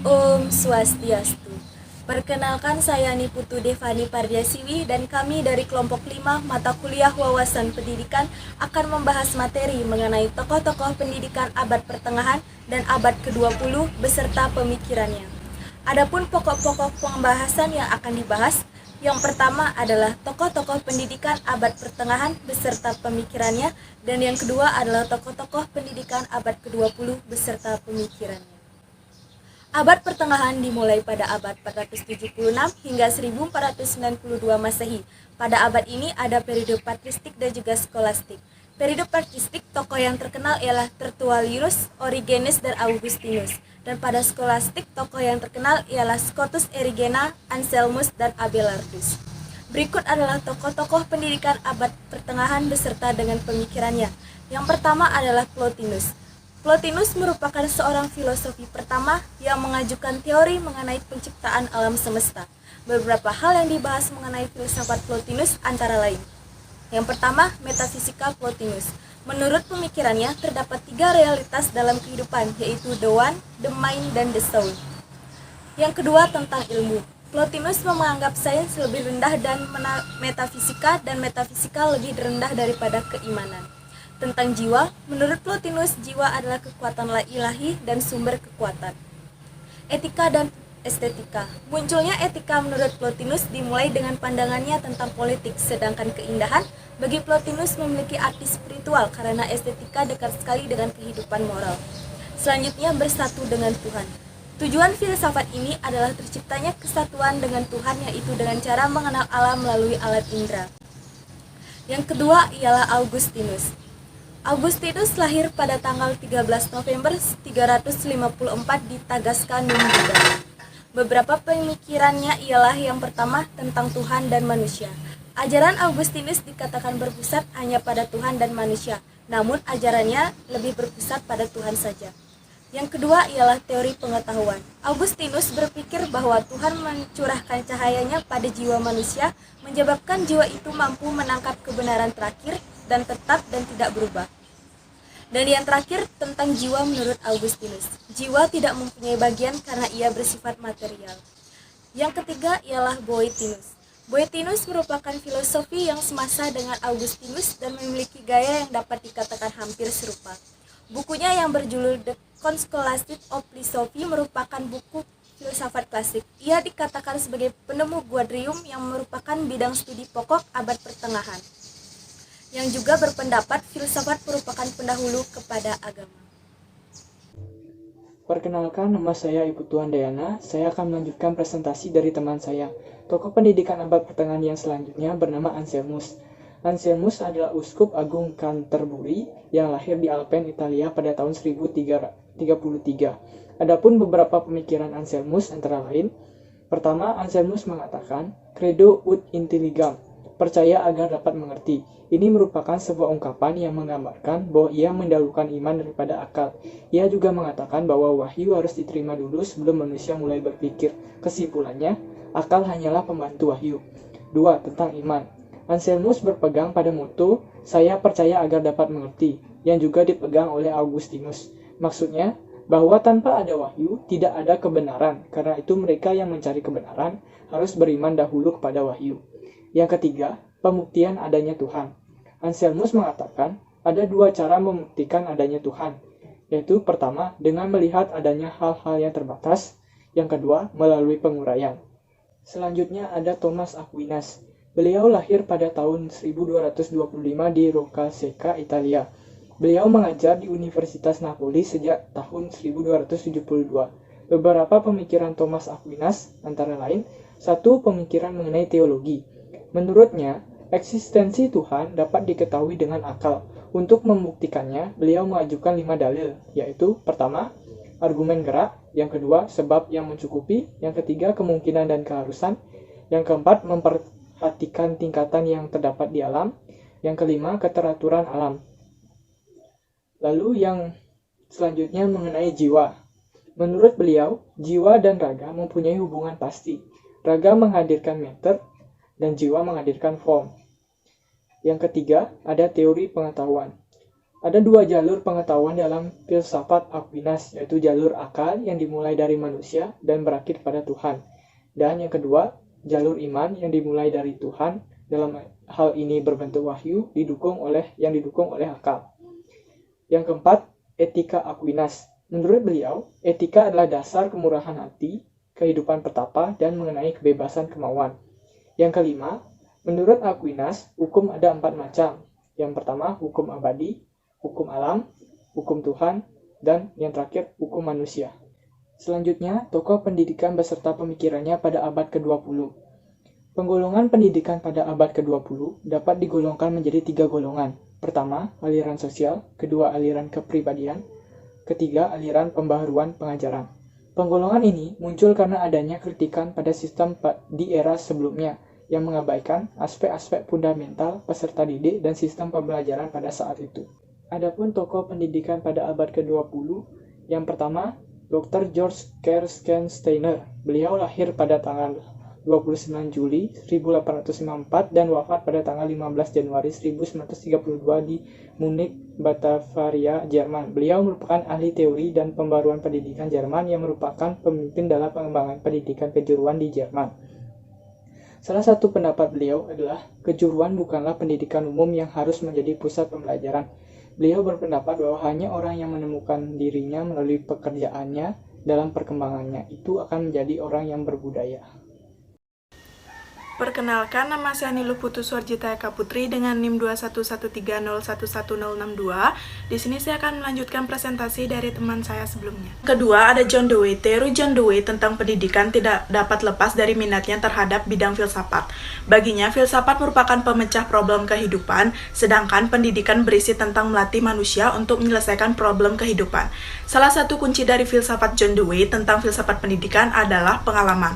Om Swastiastu. Perkenalkan, saya Niputu Devani Pardiasiwi dan kami dari kelompok 5 mata kuliah wawasan pendidikan akan membahas materi mengenai tokoh-tokoh pendidikan abad pertengahan dan abad ke-20 beserta pemikirannya. Adapun pokok-pokok pembahasan yang akan dibahas, yang pertama adalah tokoh-tokoh pendidikan abad pertengahan beserta pemikirannya, dan yang kedua adalah tokoh-tokoh pendidikan abad ke-20 beserta pemikirannya. Abad pertengahan dimulai pada abad 476 hingga 1492 Masehi. Pada abad ini ada periode patristik dan juga skolastik. Periode patristik, tokoh yang terkenal ialah Tertullianus, Origenes, dan Augustinus. Dan pada skolastik, tokoh yang terkenal ialah Scotus Erigena, Anselmus, dan Abelardus. Berikut adalah tokoh-tokoh pendidikan abad pertengahan beserta dengan pemikirannya. Yang pertama adalah Plotinus. Plotinus merupakan seorang filosofi pertama yang mengajukan teori mengenai penciptaan alam semesta. Beberapa hal yang dibahas mengenai filsafat Plotinus antara lain. Yang pertama, metafisika Plotinus. Menurut pemikirannya, terdapat 3 realitas dalam kehidupan, yaitu the one, the mind, dan the soul. Yang kedua, tentang ilmu. Plotinus menganggap sains lebih rendah dan metafisika lebih rendah daripada keimanan. Tentang jiwa, menurut Plotinus, jiwa adalah kekuatan ilahi dan sumber kekuatan. Etika dan estetika. Munculnya etika menurut Plotinus dimulai dengan pandangannya tentang politik, sedangkan keindahan bagi Plotinus memiliki arti spiritual karena estetika dekat sekali dengan kehidupan moral. Selanjutnya, bersatu dengan Tuhan. Tujuan filsafat ini adalah terciptanya kesatuan dengan Tuhan, yaitu dengan cara mengenal alam melalui alat indera. Yang kedua ialah Augustinus. Augustinus lahir pada tanggal 13 November 354 di Tagaska, Numida. Beberapa pemikirannya ialah yang pertama tentang Tuhan dan manusia. Ajaran Augustinus dikatakan berpusat hanya pada Tuhan dan manusia, namun ajarannya lebih berpusat pada Tuhan saja. Yang kedua ialah teori pengetahuan. Augustinus berpikir bahwa Tuhan mencurahkan cahayanya pada jiwa manusia, menyebabkan jiwa itu mampu menangkap kebenaran terakhir dan tetap dan tidak berubah. Dan yang terakhir, tentang jiwa menurut Augustinus. Jiwa tidak mempunyai bagian karena ia bersifat material. Yang ketiga ialah Boethius. Boethius merupakan filosofi yang semasa dengan Augustinus dan memiliki gaya yang dapat dikatakan hampir serupa. Bukunya yang berjudul The Scholastic of Philosophy merupakan buku filsafat klasik. Ia dikatakan sebagai penemu Guadrium yang merupakan bidang studi pokok abad pertengahan, yang juga berpendapat filsafat merupakan pendahulu kepada agama. Perkenalkan, nama saya Ibu Tuan Dayana. Saya akan melanjutkan presentasi dari teman saya. Tokoh pendidikan abad pertengahan yang selanjutnya bernama Anselmus. Anselmus adalah uskup agung Canterbury yang lahir di Alpen, Italia pada tahun 1033. Adapun beberapa pemikiran Anselmus antara lain, pertama, Anselmus mengatakan, credo ut intelligam, percaya agar dapat mengerti. Ini merupakan sebuah ungkapan yang menggambarkan bahwa ia mendahulukan iman daripada akal. Ia juga mengatakan bahwa wahyu harus diterima dulu sebelum manusia mulai berpikir. Kesimpulannya, akal hanyalah pembantu wahyu. 2. Tentang iman. Anselmus berpegang pada moto, saya percaya agar dapat mengerti, yang juga dipegang oleh Augustinus. Maksudnya, bahwa tanpa ada wahyu, tidak ada kebenaran. Karena itu mereka yang mencari kebenaran harus beriman dahulu kepada wahyu. Yang ketiga, pembuktian adanya Tuhan. Anselmus mengatakan ada 2 cara membuktikan adanya Tuhan, yaitu pertama dengan melihat adanya hal-hal yang terbatas, yang kedua melalui penguraian. Selanjutnya ada Thomas Aquinas. Beliau lahir pada tahun 1225 di Roccasecca, Italia. Beliau mengajar di Universitas Napoli sejak tahun 1272. Beberapa pemikiran Thomas Aquinas antara lain, 1. Pemikiran mengenai teologi. Menurutnya, eksistensi Tuhan dapat diketahui dengan akal. Untuk membuktikannya, beliau mengajukan 5 dalil, yaitu pertama, argumen gerak, yang kedua, sebab yang mencukupi, yang ketiga, kemungkinan dan keharusan, yang keempat, memperhatikan tingkatan yang terdapat di alam, yang kelima, keteraturan alam. Lalu yang selanjutnya mengenai jiwa. Menurut beliau, jiwa dan raga mempunyai hubungan pasti. Raga menghadirkan matter, dan jiwa menghadirkan form. Yang ketiga, ada teori pengetahuan. Ada dua jalur pengetahuan dalam filsafat Aquinas, yaitu jalur akal yang dimulai dari manusia dan berakhir pada Tuhan. Dan yang kedua, jalur iman yang dimulai dari Tuhan, dalam hal ini berbentuk wahyu, didukung oleh akal. Yang keempat, etika Aquinas. Menurut beliau, etika adalah dasar kemurahan hati, kehidupan pertapa, dan mengenai kebebasan kemauan. Yang kelima, menurut Aquinas, hukum ada 4 macam. Yang pertama, hukum abadi, hukum alam, hukum Tuhan, dan yang terakhir, hukum manusia. Selanjutnya, tokoh pendidikan beserta pemikirannya pada abad ke-20. Penggolongan pendidikan pada abad ke-20 dapat digolongkan menjadi 3 golongan. Pertama, aliran sosial, kedua, aliran kepribadian, ketiga, aliran pembaharuan pengajaran. Penggolongan ini muncul karena adanya kritikan pada sistem di era sebelumnya yang mengabaikan aspek-aspek fundamental peserta didik dan sistem pembelajaran pada saat itu. Adapun tokoh pendidikan pada abad ke-20, yang pertama, Dr. George Kerstensteiner. Beliau lahir pada tanggal 29 Juli 1854 dan wafat pada tanggal 15 Januari 1932 di Munich, Bavaria, Jerman. Beliau merupakan ahli teori dan pembaruan pendidikan Jerman yang merupakan pemimpin dalam pengembangan pendidikan kejuruan di Jerman. Salah satu pendapat beliau adalah kejuruan bukanlah pendidikan umum yang harus menjadi pusat pembelajaran. Beliau berpendapat bahwa hanya orang yang menemukan dirinya melalui pekerjaannya dalam perkembangannya itu akan menjadi orang yang berbudaya. Perkenalkan, nama saya Niluh Putu Suarjita Eka Putri dengan NIM 21130111062. Di sini saya akan melanjutkan presentasi dari teman saya sebelumnya. Kedua, ada John Dewey. Teori John Dewey tentang pendidikan tidak dapat lepas dari minatnya terhadap bidang filsafat. Baginya, filsafat merupakan pemecah problem kehidupan, sedangkan pendidikan berisi tentang melatih manusia untuk menyelesaikan problem kehidupan. Salah satu kunci dari filsafat John Dewey tentang filsafat pendidikan adalah pengalaman.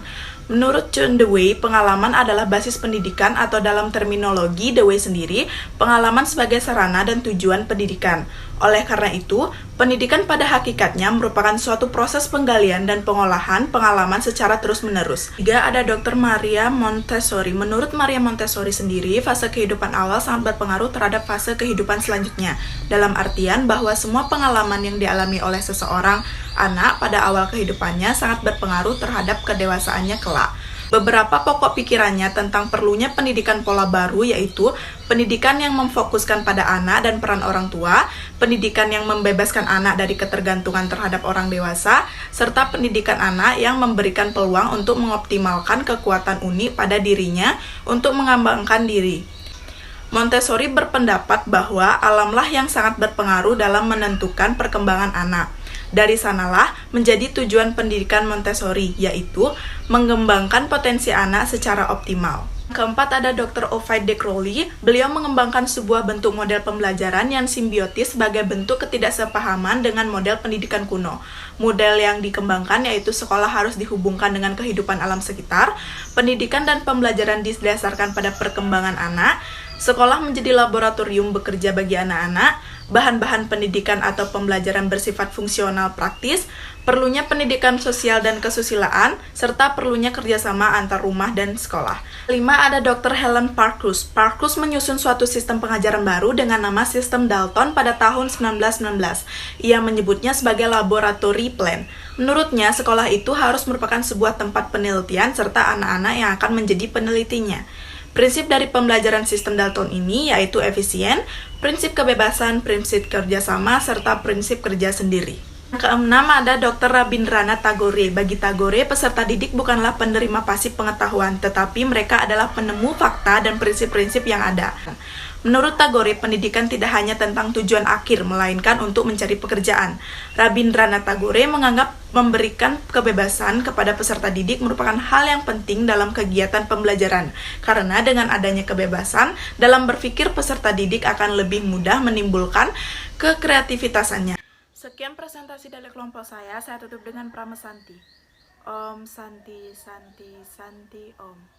Menurut John Dewey, pengalaman adalah basis pendidikan atau dalam terminologi Dewey sendiri, pengalaman sebagai sarana dan tujuan pendidikan. Oleh karena itu, pendidikan pada hakikatnya merupakan suatu proses penggalian dan pengolahan pengalaman secara terus-menerus. Tiga, ada Dr. Maria Montessori. Menurut Maria Montessori sendiri, fase kehidupan awal sangat berpengaruh terhadap fase kehidupan selanjutnya. Dalam artian bahwa semua pengalaman yang dialami oleh seseorang anak pada awal kehidupannya sangat berpengaruh terhadap kedewasaannya kelak. Beberapa pokok pikirannya tentang perlunya pendidikan pola baru yaitu pendidikan yang memfokuskan pada anak dan peran orang tua, pendidikan yang membebaskan anak dari ketergantungan terhadap orang dewasa, serta pendidikan anak yang memberikan peluang untuk mengoptimalkan kekuatan unik pada dirinya untuk mengembangkan diri. Montessori berpendapat bahwa alamlah yang sangat berpengaruh dalam menentukan perkembangan anak. Dari sanalah menjadi tujuan pendidikan Montessori, yaitu mengembangkan potensi anak secara optimal. Keempat, ada Dr. Ovid de Crowley. Beliau mengembangkan sebuah bentuk model pembelajaran yang simbiotis sebagai bentuk ketidaksepahaman dengan model pendidikan kuno. Model yang dikembangkan yaitu sekolah harus dihubungkan dengan kehidupan alam sekitar, pendidikan dan pembelajaran didasarkan pada perkembangan anak, sekolah menjadi laboratorium bekerja bagi anak-anak, bahan-bahan pendidikan atau pembelajaran bersifat fungsional praktis, perlunya pendidikan sosial dan kesusilaan, serta perlunya kerjasama antar rumah dan sekolah. 5. Ada Dr. Helen Parkhurst. Parkhurst menyusun suatu sistem pengajaran baru dengan nama Sistem Dalton pada tahun 1919. Ia menyebutnya sebagai Laboratory Plan. Menurutnya, sekolah itu harus merupakan sebuah tempat penelitian serta anak-anak yang akan menjadi penelitinya. Prinsip dari pembelajaran sistem Dalton ini yaitu efisien, prinsip kebebasan, prinsip kerjasama, serta prinsip kerja sendiri. Keenam, ada Dr. Rabindranath Tagore. Bagi Tagore, peserta didik bukanlah penerima pasif pengetahuan, tetapi mereka adalah penemu fakta dan prinsip-prinsip yang ada. Menurut Tagore, pendidikan tidak hanya tentang tujuan akhir, melainkan untuk mencari pekerjaan. Rabindranath Tagore menganggap memberikan kebebasan kepada peserta didik merupakan hal yang penting dalam kegiatan pembelajaran, karena dengan adanya kebebasan dalam berpikir, peserta didik akan lebih mudah menimbulkan kekreativitasannya. Sekian presentasi dari kelompok saya tutup dengan Pramesanti. Om Santi Santi Santi Om.